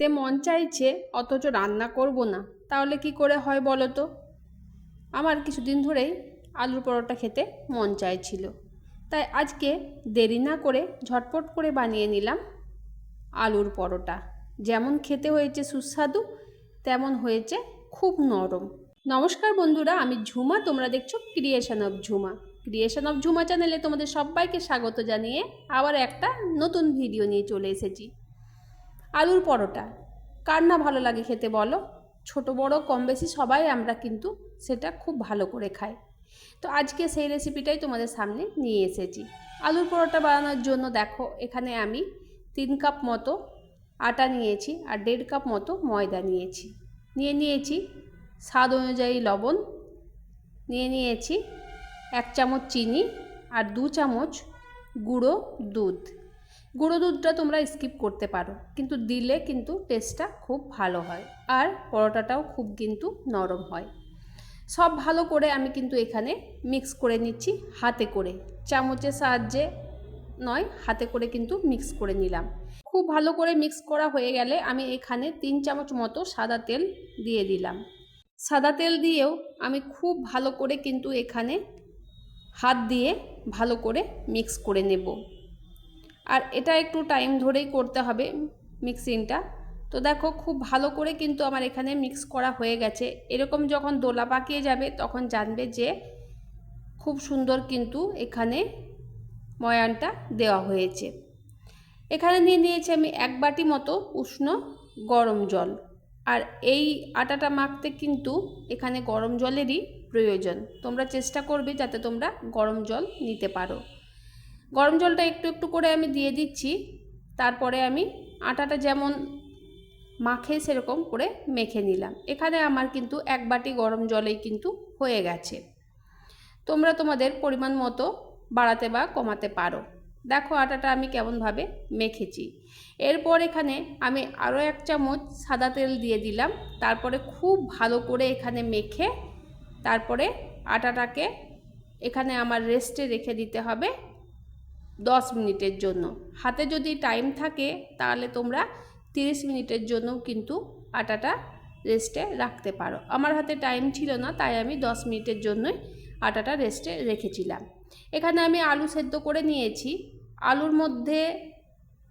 খেতে মন চাইছে অথচ রান্না করব না, তাহলে কি করে হয় বলো তো? আমার কিছুদিন ধরেই আলুর পরোটা খেতে মন চাইছিল, তাই আজকে দেরি না করে ঝটপট করে বানিয়ে নিলাম আলুর পরোটা। যেমন খেতে হয়েছে সুস্বাদু, তেমন হয়েছে খুব নরম। নমস্কার বন্ধুরা, আমি ঝুমা, তোমরা দেখছো creation of Jhuma. Creation of Jhuma চ্যানেলে তোমাদের সবাইকে স্বাগত জানিয়ে আবার একটা নতুন ভিডিও নিয়ে চলে এসেছি। আলুর পরোটা কার না ভালো লাগে খেতে বলো? ছোট বড় কম বেশি সবাই আমরা কিন্তু সেটা খুব ভালো করে খাই। তো আজকে সেই রেসিপিটাই তোমাদের সামনে নিয়ে এসেছি। আলুর পরোটা বানানোর জন্য দেখো, এখানে আমি 3 কাপ মতো আটা নিয়েছি আর 1.5 কাপ মতো ময়দা নিয়েছি স্বাদ অনুযায়ী লবণ, নিয়েছি 1 চামচ চিনি আর 2 চামচ গুঁড়ো দুধ। গুঁড়ো দুধটা তোমরা স্কিপ করতে পারো, কিন্তু দিলে কিন্তু টেস্টটা খুব ভালো হয় আর পরোটাটাও খুব কিন্তু নরম হয়। সব ভালো করে আমি কিন্তু এখানে মিক্স করে নিচ্ছি হাতে করে, চামচের সাহায্যে নয়, হাতে করে কিন্তু মিক্স করে নিলাম। খুব ভালো করে মিক্স করা হয়ে গেলে আমি এখানে 3 চামচ মতো সাদা তেল দিয়ে দিলাম। সাদা তেল দিয়েও আমি খুব ভালো করে কিন্তু এখানে হাত দিয়ে ভালো করে মিক্স করে নেব। আর এটা একটু টাইম ধরেই করতে হবে মিক্সিংটা। তো দেখো, খুব ভালো করে কিন্তু আমার এখানে মিক্স করা হয়ে গেছে। এরকম যখন দোলা পাকিয়ে যাবে তখন জানবে যে খুব সুন্দর কিন্তু এখানে ময়ানটা দেওয়া হয়েছে। এখানে নিয়েছি আমি 1 বাটি মতো উষ্ণ গরম জল। আর এই আটাটা মাখতে কিন্তু এখানে গরম জলেরই প্রয়োজন। তোমরা চেষ্টা করবে যাতে তোমরা গরম জল নিতে পারো। গরম জলটা একটু একটু করে আমি দিয়ে দিচ্ছি। তারপরে আমি আটাটা যেমন মাখে সেরকম করে মেখে নিলাম। এখানে আমার কিন্তু 1 বাটি গরম জলেই কিন্তু হয়ে গেছে। তোমরা তোমাদের পরিমাণ মতো বাড়াতে বা কমাতে পারো। দেখো আটাটা আমি কেমনভাবে মেখেছি। এরপর এখানে আমি আরও 1 চামচ সাদা তেল দিয়ে দিলাম। তারপরে খুব ভালো করে এখানে মেখে তারপরে আটাটাকে এখানে আমার রেস্টে রেখে দিতে হবে 10 মিনিটের জন্য। হাতে যদি টাইম থাকে তাহলে তোমরা 30 মিনিটের জন্যও কিন্তু আটাটা রেস্টে রাখতে পারো। আমার হাতে টাইম ছিল না, তাই আমি 10 মিনিটের জন্যই আটাটা রেস্টে রেখেছিলাম। এখানে আমি আলু সেদ্ধ করে নিয়েছি। আলুর মধ্যে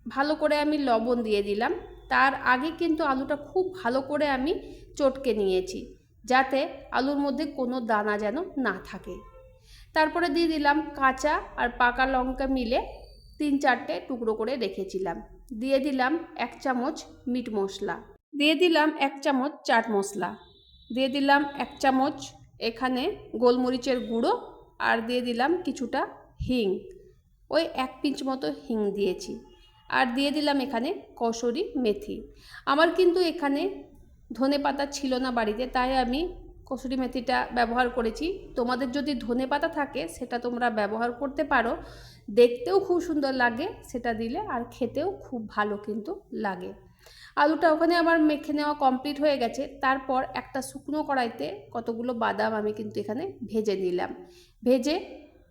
ভালো করে আমি লবণ দিয়ে দিলাম। তার আগে কিন্তু আলুটা খুব ভালো করে আমি চটকে নিয়েছি, যাতে আলুর মধ্যে কোনো দানা যেন না থাকে। তারপরে দিয়ে দিলাম কাঁচা আর পাকা লঙ্কা মিলে 3-4টে টুকরো করে রেখেছিলাম। দিয়ে দিলাম 1 চামচ মিট মশলা, দিয়ে দিলাম 1 চামচ চাট মশলা, দিয়ে দিলাম 1 চামচ এখানে গোলমরিচের গুঁড়ো, আর দিয়ে দিলাম কিছুটা হিং, ওই 1 পিঞ্চ মতো হিং দিয়েছি। আর দিয়ে দিলাম এখানে কসুরি মেথি। আমার কিন্তু এখানে ধনেপাতা ছিল না বাড়িতে, তাই আমি কসুরি মেথিটা ব্যবহার করেছি। তোমাদের যদি ধনেপাতা থাকে সেটা তোমরা ব্যবহার করতে পারো, দেখতেও খুব সুন্দর লাগে সেটা দিলে, আর খেতেও খুব ভালো কিন্তু লাগে। আলুটা ওখানে আমার মেখে নেওয়া কমপ্লিট হয়ে গেছে। তারপর একটা শুকনো কড়াইতে কতগুলো বাদাম আমি কিন্তু এখানে ভেজে নিলাম। ভেজে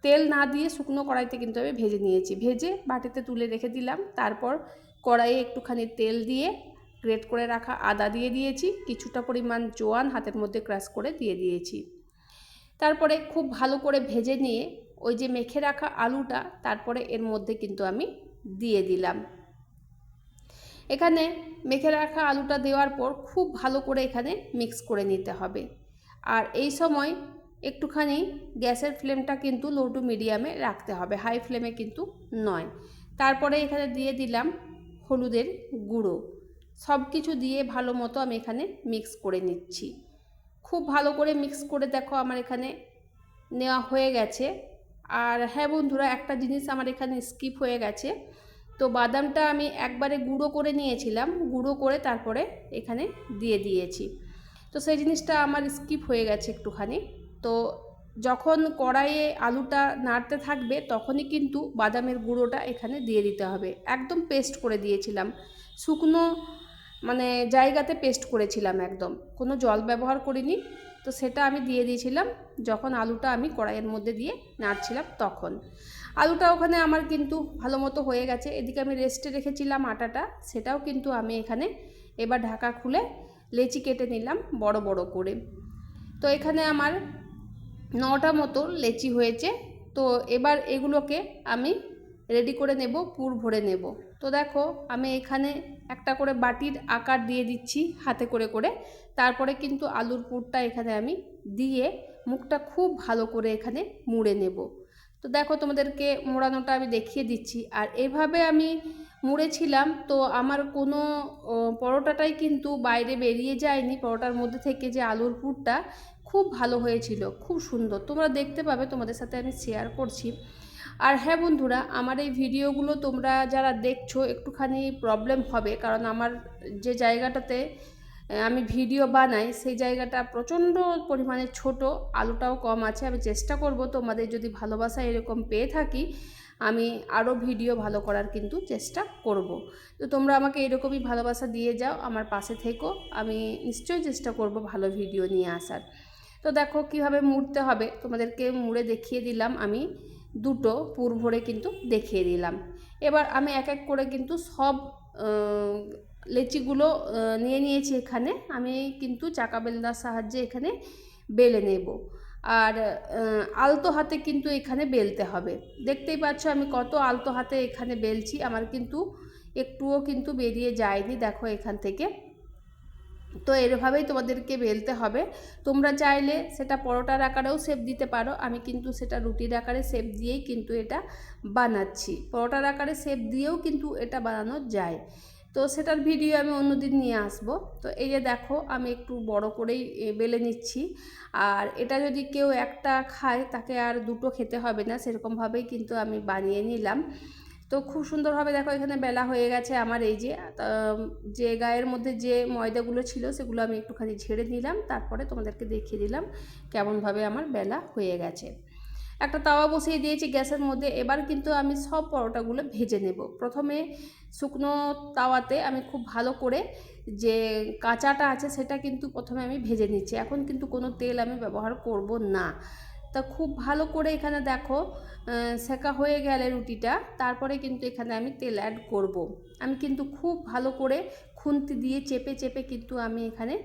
তেল না দিয়ে শুকনো কড়াইতে কিন্তু আমি ভেজে নিয়েছি। ভেজে বাটিতে তুলে রেখে দিলাম। তারপর কড়াইয়ে একটুখানি তেল দিয়ে গ্রেট করে রাখা আদা দিয়ে দিয়েছি, কিছুটা পরিমাণ জোয়ান হাতের মধ্যে ক্রাশ করে দিয়ে দিয়েছি। তারপরে খুব ভালো করে ভেজে নিয়ে ওই যে মেখে রাখা আলুটা তারপরে এর মধ্যে কিন্তু আমি দিয়ে দিলাম। এখানে মেখে রাখা আলুটা দেওয়ার পর খুব ভালো করে এখানে মিক্স করে নিতে হবে। আর এই সময় একটুখানি গ্যাসের ফ্লেমটা কিন্তু লো টু মিডিয়ামে রাখতে হবে, হাই ফ্লেমে কিন্তু নয়। তারপরে এখানে দিয়ে দিলাম হলুদের গুঁড়ো। সব কিছু দিয়ে ভালো মতো আমি এখানে মিক্স করে নিচ্ছি। খুব ভালো করে মিক্স করে দেখো আমার এখানে নেওয়া হয়ে গেছে। আর হ্যাঁ বন্ধুরা, একটা জিনিস আমার এখানে স্কিপ হয়ে গেছে। তো বাদামটা আমি একবারে গুঁড়ো করে নিয়েছিলাম, গুঁড়ো করে তারপরে এখানে দিয়ে দিয়েছি। তো সেই জিনিসটা আমার স্কিপ হয়ে গেছে একটুখানি। তো যখন কড়াইয়ে আলুটা নাড়তে থাকবে তখনই কিন্তু বাদামের গুঁড়োটা এখানে দিয়ে দিতে হবে। একদম পেস্ট করে দিয়েছিলাম, শুকনো মানে জায়গাতে পেস্ট করেছিলাম, একদম কোনো জল ব্যবহার করিনি। তো সেটা আমি দিয়ে দিয়েছিলাম যখন আলুটা আমি কড়াইয়ের মধ্যে দিয়ে নাড়ছিলাম তখন। আলুটা ওখানে আমার কিন্তু ভালো মতো হয়ে গেছে। এদিকে আমি রেস্টে রেখেছিলাম আটাটা, সেটাও কিন্তু আমি এখানে এবার ঢাকা খুলে লেচি কেটে নিলাম বড় বড় করে। তো এখানে আমার 9টা মতো লেচি হয়েছে। তো এবার এগুলোকে আমি রেডি করে নেব, পুর ভরে নেব। তো দেখো আমি এখানে একটা করে বাটির আকার দিয়ে দিচ্ছি হাতে করে করে। তারপরে কিন্তু আলুর পুরটা এখানে আমি দিয়ে মুখটা খুব ভালো করে এখানে মুড়ে নেব। তো দেখো তোমাদেরকে মোড়ানোটা আমি দেখিয়ে দিচ্ছি। আর এভাবে আমি মুড়েছিলাম, তো আমার কোনো পরোটাটাই কিন্তু বাইরে বেরিয়ে যায়নি। পরোটার মধ্যে থেকে যে আলুর পুরটা খুব ভালো হয়েছিল, খুব সুন্দর। তোমরা দেখতে পাবে, তোমাদের সাথে আমি শেয়ার করছি। আর হ্যাঁ বন্ধুরা, আমার এই ভিডিওগুলো তোমরা যারা দেখছো একটুখানি প্রবলেম হবে, কারণ আমার যে জায়গাটাতে আমি ভিডিও বানাই সেই জায়গাটা প্রচণ্ড পরিমাণে ছোট, আলোটাও কম আছে। আমি চেষ্টা করব তোমাদের যদি ভালোবাসা এরকম পেয়ে থাকি, আমি আরও ভিডিও ভালো করার কিন্তু চেষ্টা করব। তো তোমরা আমাকে এরকমই ভালোবাসা দিয়ে যাও, আমার পাশে থেকো। আমি নিশ্চয়ই চেষ্টা করব ভালো ভিডিও নিয়ে আসার। তো দেখো কিভাবে মুড়তে হবে তোমাদেরকে মুড়ে দেখিয়ে দিলাম, আমি দুটো পুর ভরে কিন্তু দেখিয়ে দিলাম। এবার আমি এক এক করে কিন্তু সব লেচিগুলো নিয়ে নিয়েছি। এখানে আমি কিন্তু চাকা বেলনার সাহায্যে এখানে বেলে নেব। আর আলতো হাতে কিন্তু এখানে বেলতে হবে। দেখতেই পাচ্ছ আমি কত আলতো হাতে এখানে বেলছি, আমার কিন্তু একটুও কিন্তু বেরিয়ে যায়নি দেখো এখান থেকে। তো এরভাবেই তোমাদেরকে বেলতে হবে। তোমরা চাইলে সেটা পরোটার আকারেও শেপ দিতে পারো, আমি কিন্তু সেটা রুটির আকারে শেপ দিয়েই কিন্তু এটা বানাচ্ছি। পরোটার আকারে শেপ দিয়েও কিন্তু এটা বানানো যায়, তো সেটার ভিডিও আমি অন্যদিন নিয়ে আসব। তো এই যে দেখো আমি একটু বড় করেই বেলে নিচ্ছি। আর এটা যদি কেউ একটা খায় তাকে আর দুটো খেতে হবে না, সেরকমভাবেই কিন্তু আমি বানিয়ে নিলাম। তো খুব সুন্দরভাবে দেখো এখানে বেলা হয়ে গেছে আমার। এই যে গায়ের মধ্যে যে ময়দাগুলো ছিল সেগুলো আমি একটুখানি ঝেড়ে নিলাম, তারপরে তোমাদেরকে দেখিয়ে দিলাম কেমনভাবে আমার বেলা হয়ে গেছে। একটা তাওয়া বসিয়ে দিয়েছি গ্যাসের মধ্যে। এবার কিন্তু আমি সব পরোটাগুলো ভেজে নেব। প্রথমে শুকনো তাওয়াতে আমি খুব ভালো করে যে কাঁচাটা আছে সেটা কিন্তু প্রথমে আমি ভেজে নিচ্ছি। এখন কিন্তু কোনো তেল আমি ব্যবহার করব না। তা খুব ভালো করে এখানে দেখো সেকা হয়ে গেলে রুটিটা, তারপরে কিন্তু এখানে আমি তেল অ্যাড করব। আমি কিন্তু খুব ভালো করে খুন্তি দিয়ে চেপে চেপে কিন্তু আমি এখানে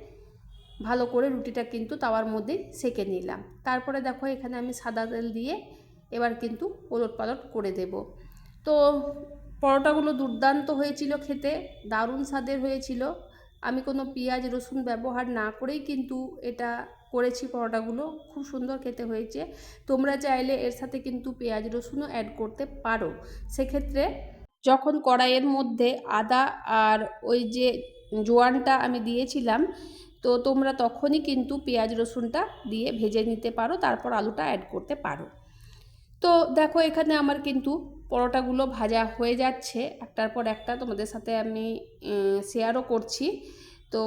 ভালো করে রুটিটা কিন্তু তাওয়ার মধ্যে সেকে নিলাম। তারপরে দেখো এখানে আমি সাদা তেল দিয়ে এবার কিন্তু ওলট পালট করে দেব। তো পরোটাগুলো দুর্দান্ত হয়েছিল খেতে, দারুণ স্বাদের হয়েছিল। আমি কোনো পেঁয়াজ রসুন ব্যবহার না করেই কিন্তু এটা করেছি। পরোটাগুলো খুব সুন্দর খেতে হয়েছে। তোমরা চাইলে এর সাথে কিন্তু পেঁয়াজ রসুনও অ্যাড করতে পারো। সেক্ষেত্রে যখন কড়াইয়ের মধ্যে আদা আর ওই যে জোয়ানটা আমি দিয়েছিলাম, তো তোমরা তখনই কিন্তু পেঁয়াজ রসুনটা দিয়ে ভেজে নিতে পারো, তারপর আলুটা অ্যাড করতে পারো। তো দেখো এখানে আমার কিন্তু পরোটাগুলো ভাজা হয়ে যাচ্ছে একটার পর একটা, তোমাদের সাথে আমি শেয়ারও করছি। তো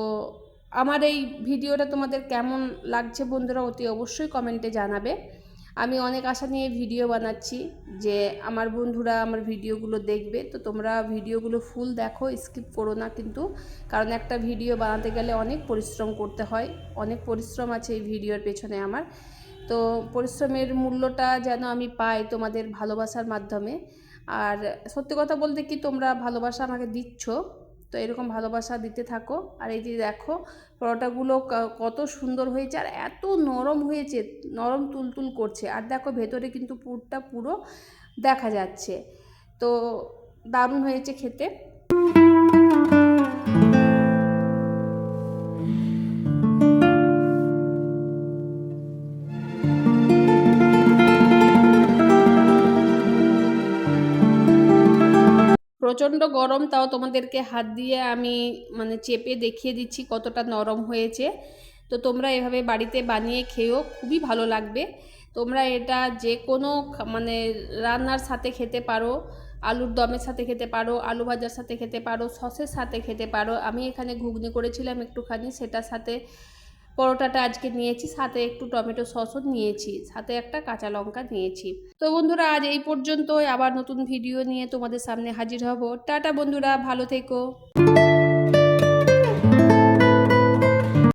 আমার এই ভিডিওটা তোমাদের কেমন লাগছে বন্ধুরা অতি অবশ্যই কমেন্টে জানাবে। আমি অনেক আশা নিয়ে ভিডিও বানাচ্ছি যে আমার বন্ধুরা আমার ভিডিওগুলো দেখবে। তো তোমরা ভিডিওগুলো ফুল দেখো, স্কিপ করো না কিন্তু, কারণ একটা ভিডিও বানাতে গেলে অনেক পরিশ্রম করতে হয়। অনেক পরিশ্রম আছে এই ভিডিওর পেছনে আমার। তো পরিশ্রমের মূল্যটা যেন আমি পাই তোমাদের ভালোবাসার মাধ্যমে। আর সত্যি কথা বলতে কি, তোমরা ভালোবাসা আমাকে দিচ্ছ, তো এরকম ভালোবাসা দিতে থাকো। আর এই যে দেখো পরোটাগুলো কত সুন্দর হয়েছে, আর এত নরম হয়েছে, নরম তুলতুল করছে। আর দেখো ভেতরে কিন্তু পুরটা পুরো দেখা যাচ্ছে। তো দারুণ হয়েছে খেতে। প্রচণ্ড গরম, তাও তোমাদেরকে হাত দিয়ে আমি মানে চেপে দেখিয়ে দিচ্ছি কতটা নরম হয়েছে। তো তোমরা এভাবে বাড়িতে বানিয়ে খেয়েও খুবই ভালো লাগবে। তোমরা এটা যে কোনো মানে রান্নার সাথে খেতে পারো, আলুর দমের সাথে খেতে পারো, আলু ভাজার সাথে খেতে পারো, সসের সাথে খেতে পারো। আমি এখানে ঘুগনি করেছিলাম একটুখানি, সেটার সাথে পরোটাটা আজকে নিয়েছি, সাথে একটু টমেটো সসও নিয়েছি, সাথে একটা কাঁচা লঙ্কা নিয়েছি। তো বন্ধুরা আজ এই পর্যন্তই, আবার নতুন ভিডিও নিয়ে তোমাদের সামনে হাজির হব। টাটা বন্ধুরা, ভালো থেকো।